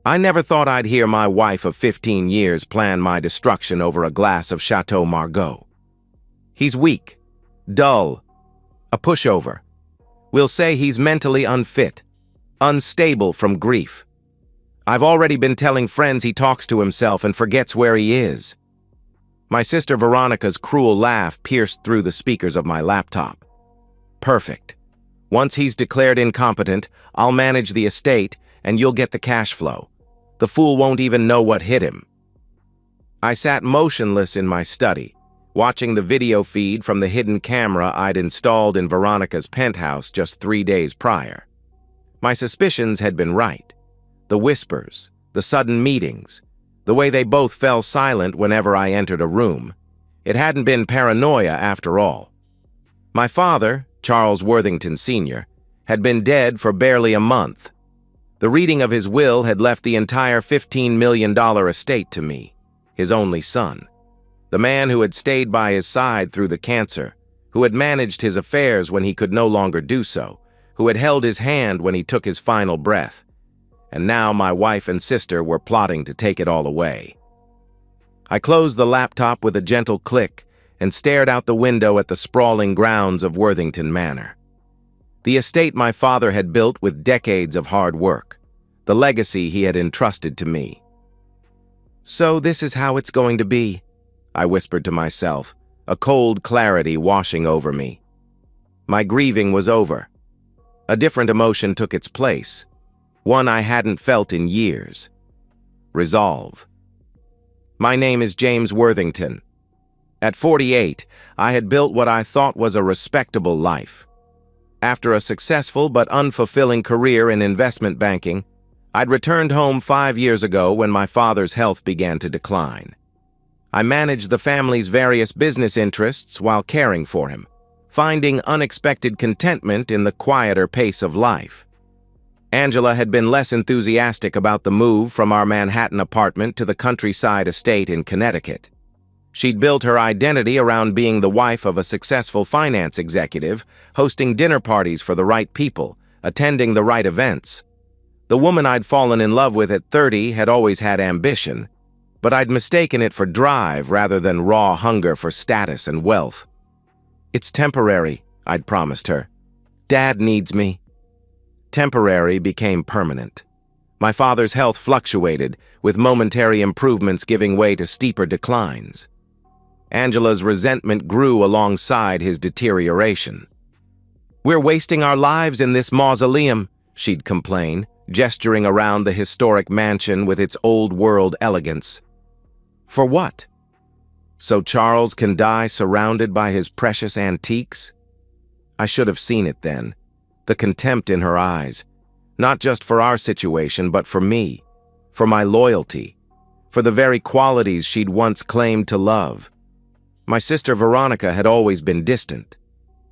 I never thought I'd hear my wife of 15 years plan my destruction over a glass of Chateau Margaux. He's weak, dull, a pushover. We'll say he's mentally unfit, unstable from grief. I've already been telling friends he talks to himself and forgets where he is. My sister Veronica's cruel laugh pierced through the speakers of my laptop. Perfect. Once he's declared incompetent, I'll manage the estate and you'll get the cash flow. The fool won't even know what hit him. I sat motionless in my study, watching the video feed from the hidden camera I'd installed in Veronica's penthouse just 3 days prior. My suspicions had been right. The whispers, the sudden meetings, the way they both fell silent whenever I entered a room. It hadn't been paranoia after all. My father, Charles Worthington Sr., had been dead for barely a month. The reading of his will had left the entire $15 million estate to me, his only son. The man who had stayed by his side through the cancer, who had managed his affairs when he could no longer do so, who had held his hand when he took his final breath. And now my wife and sister were plotting to take it all away. I closed the laptop with a gentle click and stared out the window at the sprawling grounds of Worthington Manor. The estate my father had built with decades of hard work, the legacy he had entrusted to me. "So this is how it's going to be," I whispered to myself, a cold clarity washing over me. My grieving was over. A different emotion took its place, one I hadn't felt in years. Resolve. My name is James Worthington. At 48, I had built what I thought was a respectable life. After a successful but unfulfilling career in investment banking, I'd returned home 5 years ago when my father's health began to decline. I managed the family's various business interests while caring for him, finding unexpected contentment in the quieter pace of life. Angela had been less enthusiastic about the move from our Manhattan apartment to the countryside estate in Connecticut. She'd built her identity around being the wife of a successful finance executive, hosting dinner parties for the right people, attending the right events. The woman I'd fallen in love with at 30 had always had ambition, but I'd mistaken it for drive rather than raw hunger for status and wealth. "It's temporary," I'd promised her. "Dad needs me." Temporary became permanent. My father's health fluctuated, with momentary improvements giving way to steeper declines. Angela's resentment grew alongside his deterioration. "We're wasting our lives in this mausoleum," she'd complain, gesturing around the historic mansion with its old-world elegance. "For what? So Charles can die surrounded by his precious antiques?" I should have seen it then, the contempt in her eyes, not just for our situation, but for me, for my loyalty, for the very qualities she'd once claimed to love. My sister Veronica had always been distant.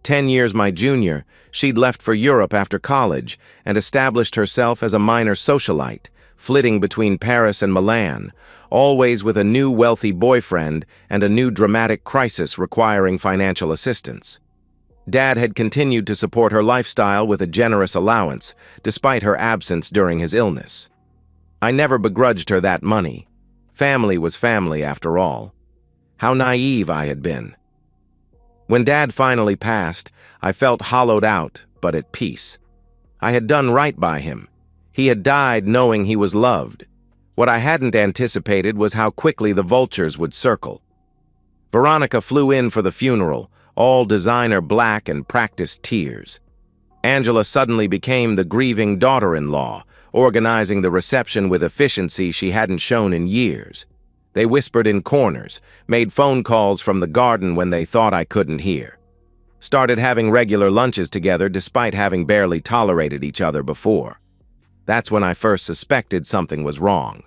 10 years my junior, she'd left for Europe after college and established herself as a minor socialite, flitting between Paris and Milan, always with a new wealthy boyfriend and a new dramatic crisis requiring financial assistance. Dad had continued to support her lifestyle with a generous allowance, despite her absence during his illness. I never begrudged her that money. Family was family, after all. How naive I had been. When Dad finally passed, I felt hollowed out, but at peace. I had done right by him. He had died knowing he was loved. What I hadn't anticipated was how quickly the vultures would circle. Veronica flew in for the funeral, all designer black and practiced tears. Angela suddenly became the grieving daughter-in-law, organizing the reception with efficiency she hadn't shown in years. They whispered in corners, made phone calls from the garden when they thought I couldn't hear. Started having regular lunches together despite having barely tolerated each other before. That's when I first suspected something was wrong.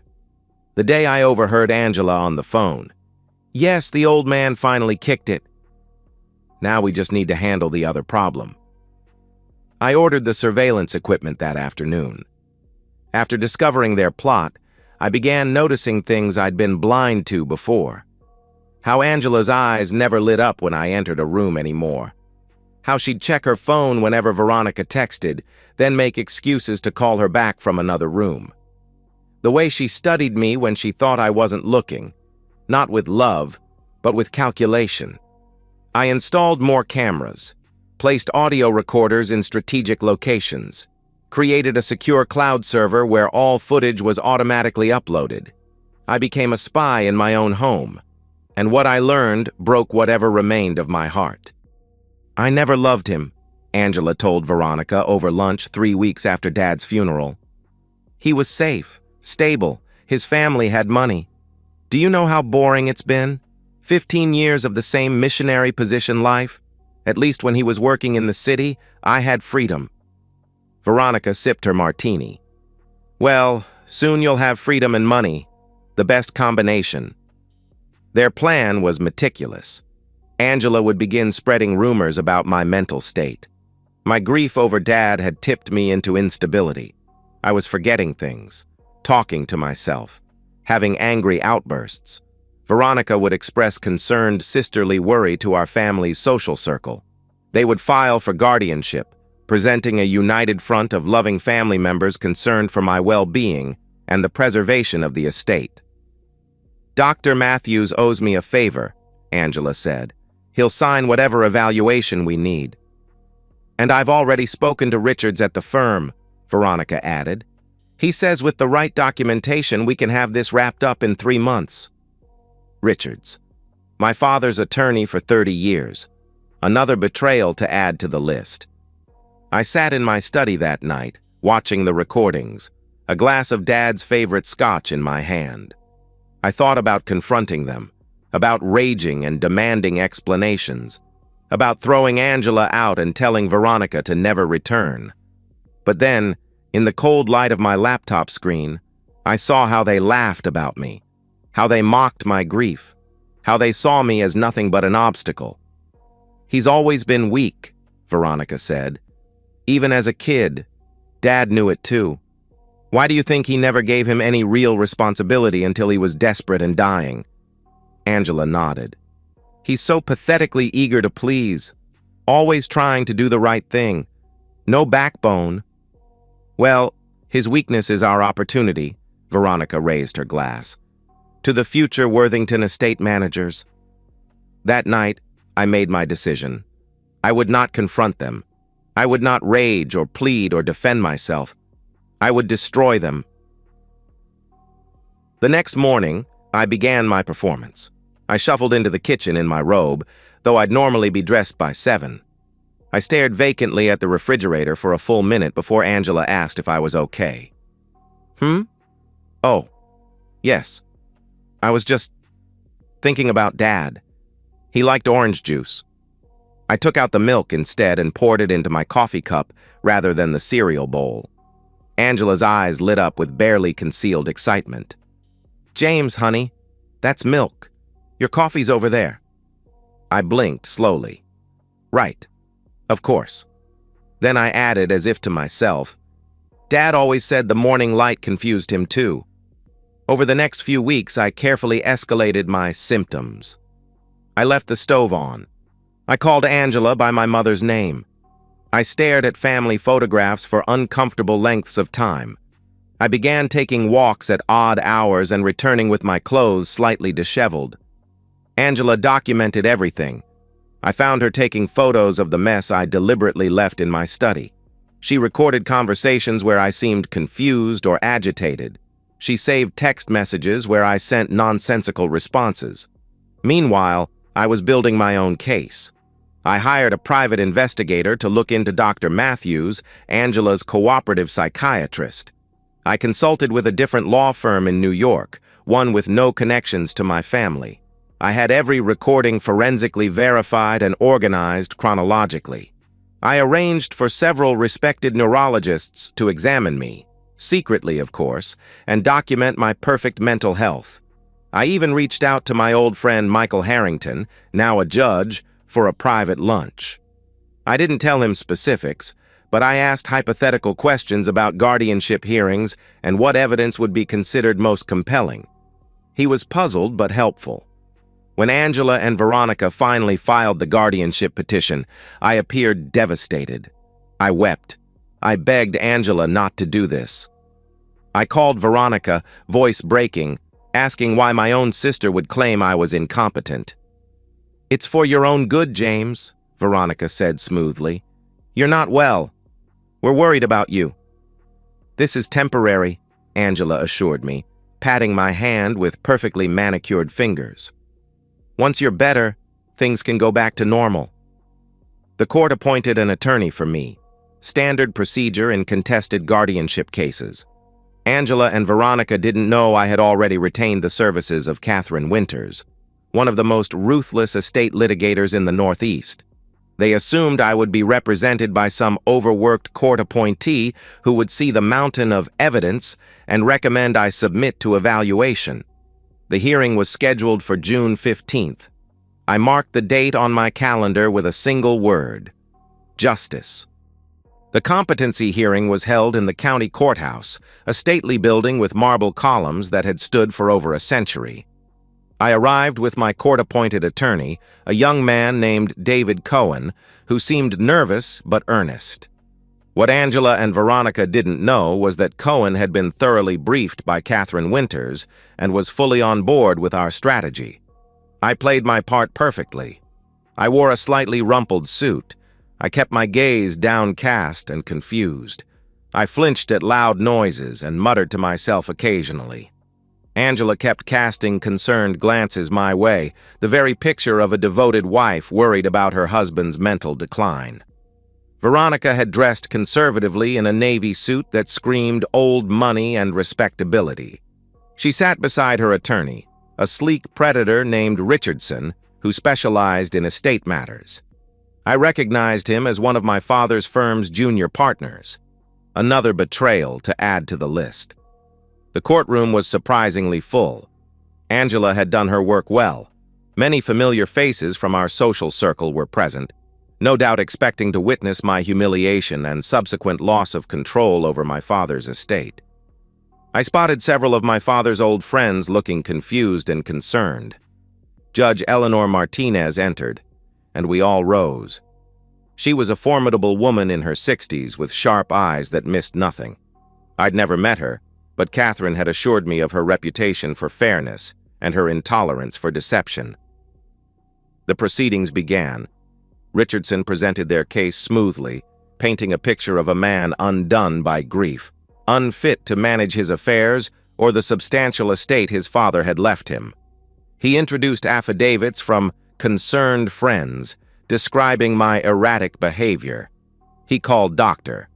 The day I overheard Angela on the phone. "Yes, the old man finally kicked it. Now we just need to handle the other problem." I ordered the surveillance equipment that afternoon. After discovering their plot, I began noticing things I'd been blind to before. How Angela's eyes never lit up when I entered a room anymore. How she'd check her phone whenever Veronica texted, then make excuses to call her back from another room. The way she studied me when she thought I wasn't looking, not with love, but with calculation. I installed more cameras, placed audio recorders in strategic locations, created a secure cloud server where all footage was automatically uploaded. I became a spy in my own home, and what I learned broke whatever remained of my heart. I never loved him, Angela told Veronica over lunch 3 weeks after Dad's funeral. He was safe, stable, his family had money. Do you know how boring it's been? 15 years of the same missionary position life? At least when he was working in the city, I had freedom. Veronica sipped her martini. Well, soon you'll have freedom and money. The best combination. Their plan was meticulous. Angela would begin spreading rumors about my mental state. My grief over Dad had tipped me into instability. I was forgetting things, talking to myself, having angry outbursts. Veronica would express concerned sisterly worry to our family's social circle. They would file for guardianship, presenting a united front of loving family members concerned for my well-being and the preservation of the estate. Dr. Matthews owes me a favor, Angela said. He'll sign whatever evaluation we need. And I've already spoken to Richards at the firm, Veronica added. He says with the right documentation we can have this wrapped up in 3 months. Richards, my father's attorney for 30 years. Another betrayal to add to the list. I sat in my study that night, watching the recordings, a glass of Dad's favorite scotch in my hand. I thought about confronting them, about raging and demanding explanations, about throwing Angela out and telling Veronica to never return. But then, in the cold light of my laptop screen, I saw how they laughed about me, how they mocked my grief, how they saw me as nothing but an obstacle. He's always been weak, Veronica said. Even as a kid, Dad knew it too. Why do you think he never gave him any real responsibility until he was desperate and dying? Angela nodded. He's so pathetically eager to please, always trying to do the right thing. No backbone. Well, his weakness is our opportunity, Veronica raised her glass. To the future Worthington estate managers. That night, I made my decision. I would not confront them. I would not rage or plead or defend myself. I would destroy them. The next morning, I began my performance. I shuffled into the kitchen in my robe, though I'd normally be dressed by 7. I stared vacantly at the refrigerator for a full minute before Angela asked if I was okay. Oh, yes. I was just thinking about Dad. He liked orange juice. I took out the milk instead and poured it into my coffee cup rather than the cereal bowl. Angela's eyes lit up with barely concealed excitement. James, honey, that's milk. Your coffee's over there. I blinked slowly. Right. Of course. Then I added, as if to myself, Dad always said the morning light confused him too. Over the next few weeks, I carefully escalated my symptoms. I left the stove on. I called Angela by my mother's name. I stared at family photographs for uncomfortable lengths of time. I began taking walks at odd hours and returning with my clothes slightly disheveled. Angela documented everything. I found her taking photos of the mess I deliberately left in my study. She recorded conversations where I seemed confused or agitated. She saved text messages where I sent nonsensical responses. Meanwhile, I was building my own case. I hired a private investigator to look into Dr. Matthews, Angela's cooperative psychiatrist. I consulted with a different law firm in New York, one with no connections to my family. I had every recording forensically verified and organized chronologically. I arranged for several respected neurologists to examine me, secretly of course, and document my perfect mental health. I even reached out to my old friend Michael Harrington, now a judge, for a private lunch. I didn't tell him specifics, but I asked hypothetical questions about guardianship hearings and what evidence would be considered most compelling. He was puzzled but helpful. When Angela and Veronica finally filed the guardianship petition, I appeared devastated. I wept. I begged Angela not to do this. I called Veronica, voice breaking, asking why my own sister would claim I was incompetent. "It's for your own good, James," Veronica said smoothly. "You're not well. We're worried about you." "This is temporary," Angela assured me, patting my hand with perfectly manicured fingers. "Once you're better, things can go back to normal." The court appointed an attorney for me, standard procedure in contested guardianship cases. Angela and Veronica didn't know I had already retained the services of Catherine Winters, one of the most ruthless estate litigators in the Northeast. They assumed I would be represented by some overworked court appointee who would see the mountain of evidence and recommend I submit to evaluation. The hearing was scheduled for June 15th. I marked the date on my calendar with a single word: justice. The competency hearing was held in the county courthouse, a stately building with marble columns that had stood for over a century. I arrived with my court-appointed attorney, a young man named David Cohen, who seemed nervous but earnest. What Angela and Veronica didn't know was that Cohen had been thoroughly briefed by Catherine Winters and was fully on board with our strategy. I played my part perfectly. I wore a slightly rumpled suit. I kept my gaze downcast and confused. I flinched at loud noises and muttered to myself occasionally. Angela kept casting concerned glances my way, the very picture of a devoted wife worried about her husband's mental decline. Veronica had dressed conservatively in a navy suit that screamed old money and respectability. She sat beside her attorney, a sleek predator named Richardson, who specialized in estate matters. I recognized him as one of my father's firm's junior partners. Another betrayal to add to the list. The courtroom was surprisingly full. Angela had done her work well. Many familiar faces from our social circle were present, no doubt expecting to witness my humiliation and subsequent loss of control over my father's estate. I spotted several of my father's old friends looking confused and concerned. Judge Eleanor Martinez entered, and we all rose. She was a formidable woman in her 60s with sharp eyes that missed nothing. I'd never met her, but Catherine had assured me of her reputation for fairness and her intolerance for deception. The proceedings began. Richardson presented their case smoothly, painting a picture of a man undone by grief, unfit to manage his affairs or the substantial estate his father had left him. He introduced affidavits from concerned friends, describing my erratic behavior. He called Dr.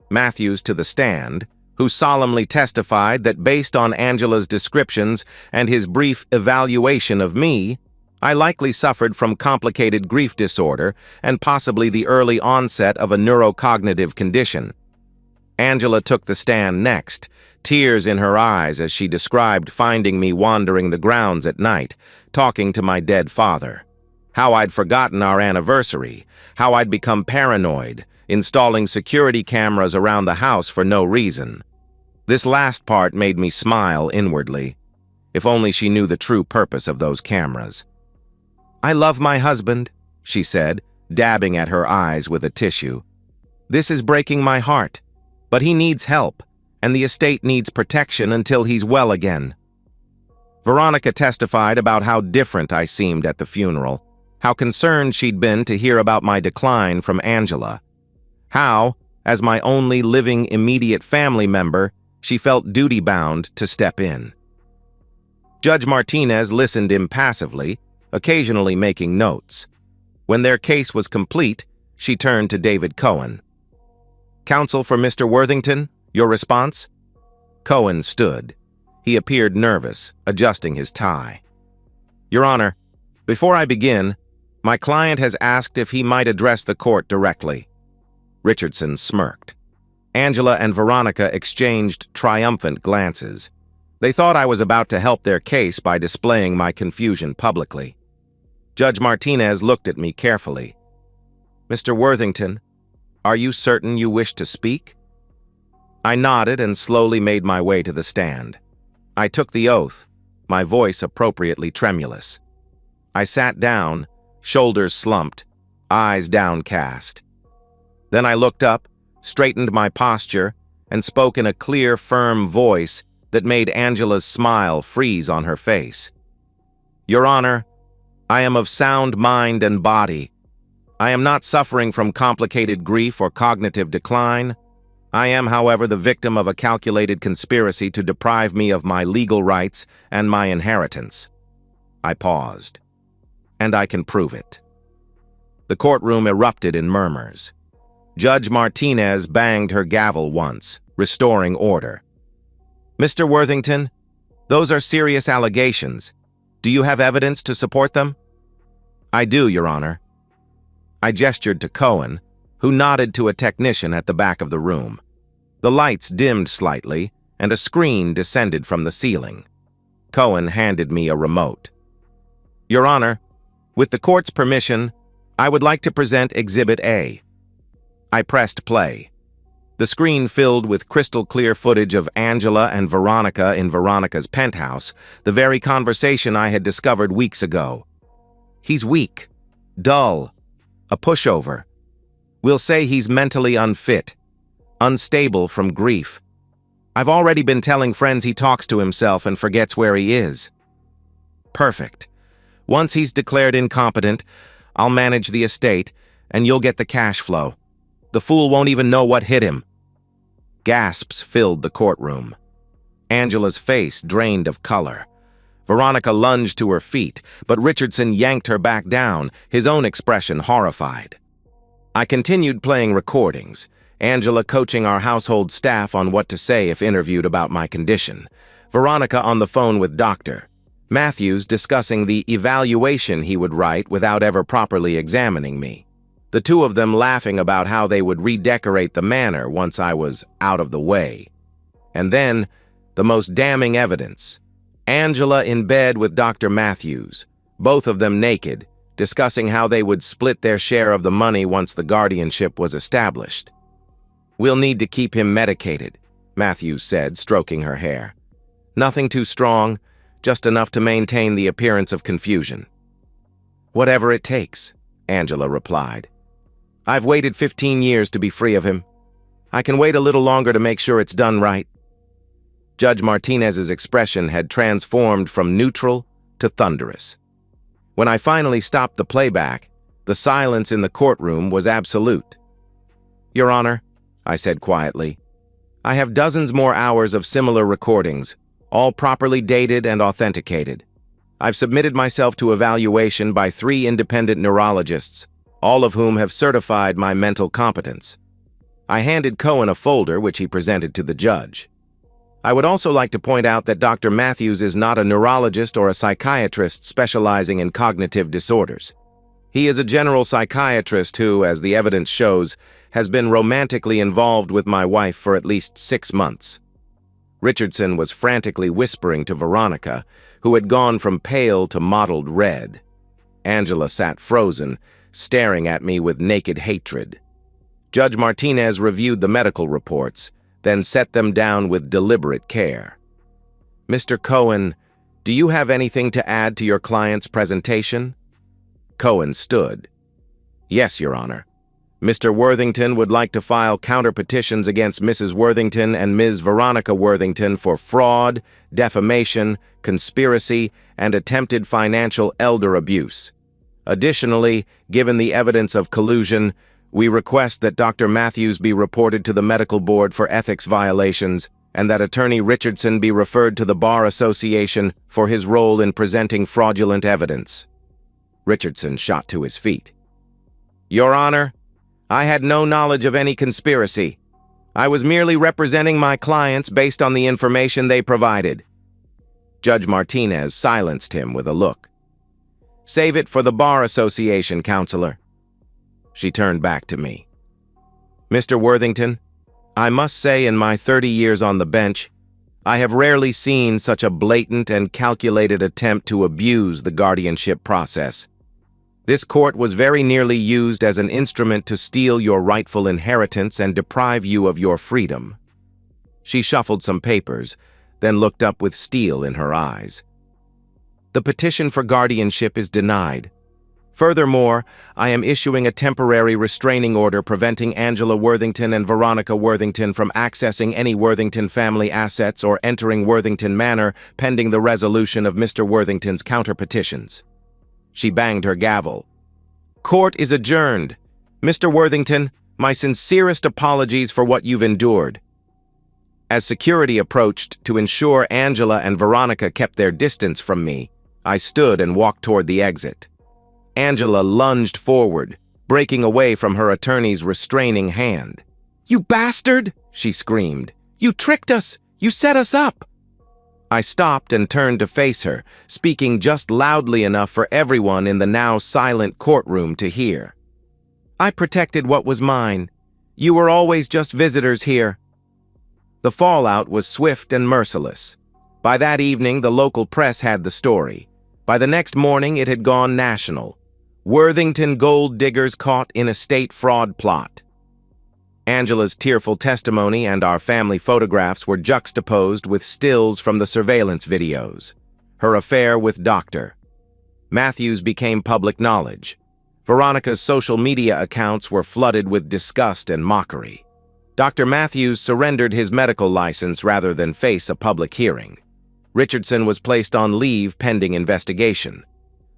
Matthews to the stand, who solemnly testified that based on Angela's descriptions and his brief evaluation of me, I likely suffered from complicated grief disorder and possibly the early onset of a neurocognitive condition. Angela took the stand next, tears in her eyes as she described finding me wandering the grounds at night, talking to my dead father. How I'd forgotten our anniversary, how I'd become paranoid, installing security cameras around the house for no reason. This last part made me smile inwardly. If only she knew the true purpose of those cameras. "I love my husband," she said, dabbing at her eyes with a tissue. "This is breaking my heart, but he needs help, and the estate needs protection until he's well again." Veronica testified about how different I seemed at the funeral, how concerned she'd been to hear about my decline from Angela, how, as my only living immediate family member, she felt duty-bound to step in. Judge Martinez listened impassively, occasionally making notes. When their case was complete, she turned to David Cohen. "Counsel for Mr. Worthington, your response?" Cohen stood. He appeared nervous, adjusting his tie. "Your Honor, before I begin, my client has asked if he might address the court directly." Richardson smirked. Angela and Veronica exchanged triumphant glances. They thought I was about to help their case by displaying my confusion publicly. Judge Martinez looked at me carefully. "Mr. Worthington, are you certain you wish to speak?" I nodded and slowly made my way to the stand. I took the oath, my voice appropriately tremulous. I sat down, shoulders slumped, eyes downcast. Then I looked up, straightened my posture, and spoke in a clear, firm voice that made Angela's smile freeze on her face. "Your Honor, I am of sound mind and body. I am not suffering from complicated grief or cognitive decline. I am, however, the victim of a calculated conspiracy to deprive me of my legal rights and my inheritance." I paused. "And I can prove it." The courtroom erupted in murmurs. Judge Martinez banged her gavel once, restoring order. "Mr. Worthington, those are serious allegations. Do you have evidence to support them?" "I do, Your Honor." I gestured to Cohen, who nodded to a technician at the back of the room. The lights dimmed slightly, and a screen descended from the ceiling. Cohen handed me a remote. "Your Honor, with the court's permission, I would like to present Exhibit A." I pressed play. The screen filled with crystal-clear footage of Angela and Veronica in Veronica's penthouse, the very conversation I had discovered weeks ago. "He's weak, dull, a pushover. We'll say he's mentally unfit, unstable from grief. I've already been telling friends he talks to himself and forgets where he is." "Perfect. Once he's declared incompetent, I'll manage the estate, and you'll get the cash flow. The fool won't even know what hit him." Gasps filled the courtroom. Angela's face drained of color. Veronica lunged to her feet, but Richardson yanked her back down, his own expression horrified. I continued playing recordings, Angela coaching our household staff on what to say if interviewed about my condition, Veronica on the phone with Dr. Matthews discussing the evaluation he would write without ever properly examining me. The two of them laughing about how they would redecorate the manor once I was out of the way. And then, the most damning evidence. Angela in bed with Dr. Matthews, both of them naked, discussing how they would split their share of the money once the guardianship was established. "We'll need to keep him medicated," Matthews said, stroking her hair. "Nothing too strong, just enough to maintain the appearance of confusion." "Whatever it takes," Angela replied. "I've waited 15 years to be free of him. I can wait a little longer to make sure it's done right." Judge Martinez's expression had transformed from neutral to thunderous. When I finally stopped the playback, the silence in the courtroom was absolute. "Your Honor," I said quietly, "I have dozens more hours of similar recordings, all properly dated and authenticated. I've submitted myself to evaluation by 3 independent neurologists, all of whom have certified my mental competence." I handed Cohen a folder which he presented to the judge. I would also like to point out that Dr. Matthews is not a neurologist or a psychiatrist specializing in cognitive disorders. He is a general psychiatrist who, as the evidence shows, has been romantically involved with my wife for at least 6 months. Richardson was frantically whispering to Veronica, who had gone from pale to mottled red. Angela sat frozen, staring at me with naked hatred. Judge Martinez reviewed the medical reports, then set them down with deliberate care. "Mr. Cohen, do you have anything to add to your client's presentation?" Cohen stood. "Yes, Your Honor. Mr. Worthington would like to file counterpetitions against Mrs. Worthington and Ms. Veronica Worthington for fraud, defamation, conspiracy, and attempted financial elder abuse. Additionally, given the evidence of collusion, we request that Dr. Matthews be reported to the medical board for ethics violations and that Attorney Richardson be referred to the Bar Association for his role in presenting fraudulent evidence." Richardson shot to his feet. "Your Honor, I had no knowledge of any conspiracy. I was merely representing my clients based on the information they provided." Judge Martinez silenced him with a look. "Save it for the Bar Association, Counselor." She turned back to me. "Mr. Worthington, I must say in my 30 years on the bench, I have rarely seen such a blatant and calculated attempt to abuse the guardianship process. This court was very nearly used as an instrument to steal your rightful inheritance and deprive you of your freedom." She shuffled some papers, then looked up with steel in her eyes. "The petition for guardianship is denied. Furthermore, I am issuing a temporary restraining order preventing Angela Worthington and Veronica Worthington from accessing any Worthington family assets or entering Worthington Manor pending the resolution of Mr. Worthington's counterpetitions. She banged her gavel. Court is adjourned. Mr. Worthington, my sincerest apologies for what you've endured. As security approached to ensure Angela and Veronica kept their distance from me, I stood and walked toward the exit. Angela lunged forward, breaking away from her attorney's restraining hand. "You bastard!" she screamed. "You tricked us! You set us up!" I stopped and turned to face her, speaking just loudly enough for everyone in the now silent courtroom to hear. "I protected what was mine. You were always just visitors here." The fallout was swift and merciless. By that evening, the local press had the story. By the next morning, it had gone national. Worthington gold diggers caught in estate fraud plot. Angela's tearful testimony and our family photographs were juxtaposed with stills from the surveillance videos. Her affair with Dr. Matthews became public knowledge. Veronica's social media accounts were flooded with disgust and mockery. Dr. Matthews surrendered his medical license rather than face a public hearing. Richardson was placed on leave pending investigation.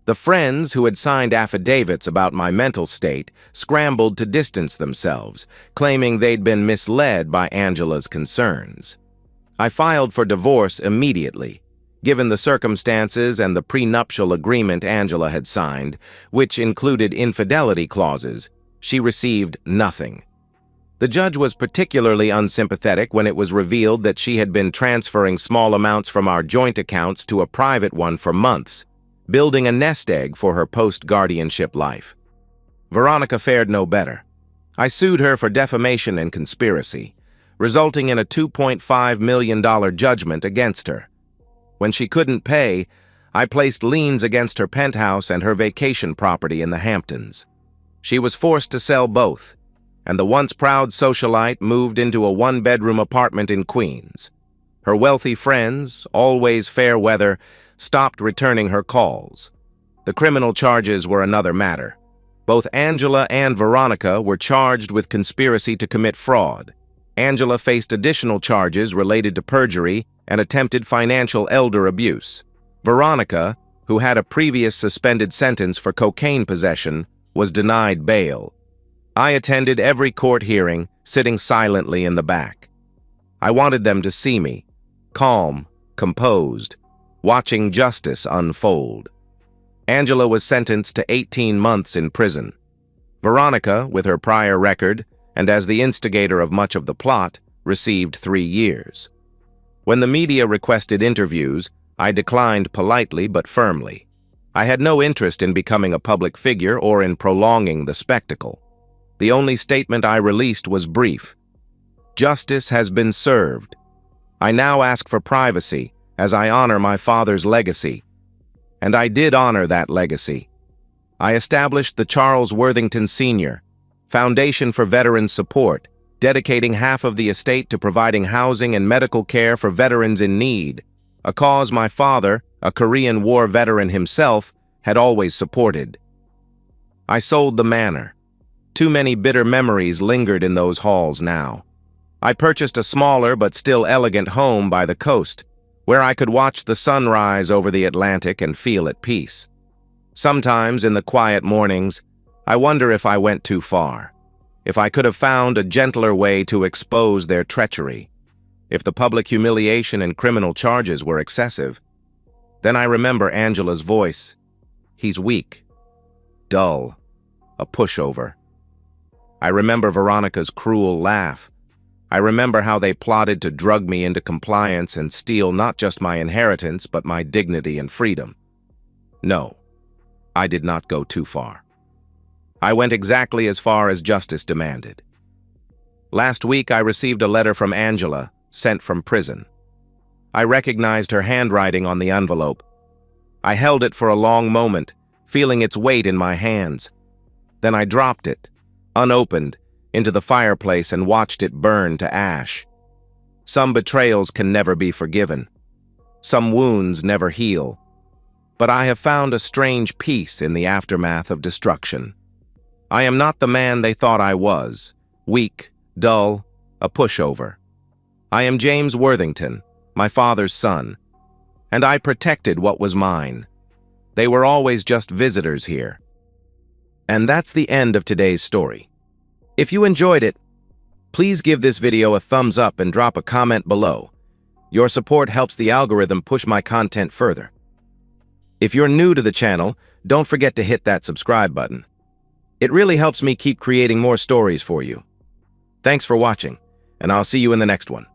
The friends who had signed affidavits about my mental state scrambled to distance themselves, claiming they'd been misled by Angela's concerns. I filed for divorce immediately. Given the circumstances and the prenuptial agreement Angela had signed, which included infidelity clauses, she received nothing. The judge was particularly unsympathetic when it was revealed that she had been transferring small amounts from our joint accounts to a private one for months, building a nest egg for her post-guardianship life. Veronica fared no better. I sued her for defamation and conspiracy, resulting in a $2.5 million judgment against her. When she couldn't pay, I placed liens against her penthouse and her vacation property in the Hamptons. She was forced to sell both, and the once proud socialite moved into a one-bedroom apartment in Queens. Her wealthy friends, always fair weather, stopped returning her calls. The criminal charges were another matter. Both Angela and Veronica were charged with conspiracy to commit fraud. Angela faced additional charges related to perjury and attempted financial elder abuse. Veronica, who had a previous suspended sentence for cocaine possession, was denied bail. I attended every court hearing, sitting silently in the back. I wanted them to see me, calm, composed, watching justice unfold. Angela was sentenced to 18 months in prison. Veronica, with her prior record, and as the instigator of much of the plot, received 3 years. When the media requested interviews, I declined politely but firmly. I had no interest in becoming a public figure or in prolonging the spectacle. The only statement I released was brief. Justice has been served. I now ask for privacy, as I honor my father's legacy. And I did honor that legacy. I established the Charles Worthington Sr. Foundation for Veterans Support, dedicating half of the estate to providing housing and medical care for veterans in need, a cause my father, a Korean War veteran himself, had always supported. I sold the manor. Too many bitter memories lingered in those halls now. I purchased a smaller but still elegant home by the coast, where I could watch the sunrise over the Atlantic and feel at peace. Sometimes in the quiet mornings, I wonder if I went too far, if I could have found a gentler way to expose their treachery, if the public humiliation and criminal charges were excessive. Then I remember Angela's voice. He's weak, dull, a pushover. I remember Veronica's cruel laugh. I remember how they plotted to drug me into compliance and steal not just my inheritance, but my dignity and freedom. No, I did not go too far. I went exactly as far as justice demanded. Last week, I received a letter from Angela, sent from prison. I recognized her handwriting on the envelope. I held it for a long moment, feeling its weight in my hands. Then I dropped it, unopened, into the fireplace and watched it burn to ash. Some betrayals can never be forgiven. Some wounds never heal. but I have found a strange peace in the aftermath of destruction. I am not the man they thought I was, weak, dull, a pushover. I am James Worthington, my father's son, and I protected what was mine. They were always just visitors here. And that's the end of today's story. If you enjoyed it, please give this video a thumbs up and drop a comment below. Your support helps the algorithm push my content further. If you're new to the channel, don't forget to hit that subscribe button. It really helps me keep creating more stories for you. Thanks for watching, and I'll see you in the next one.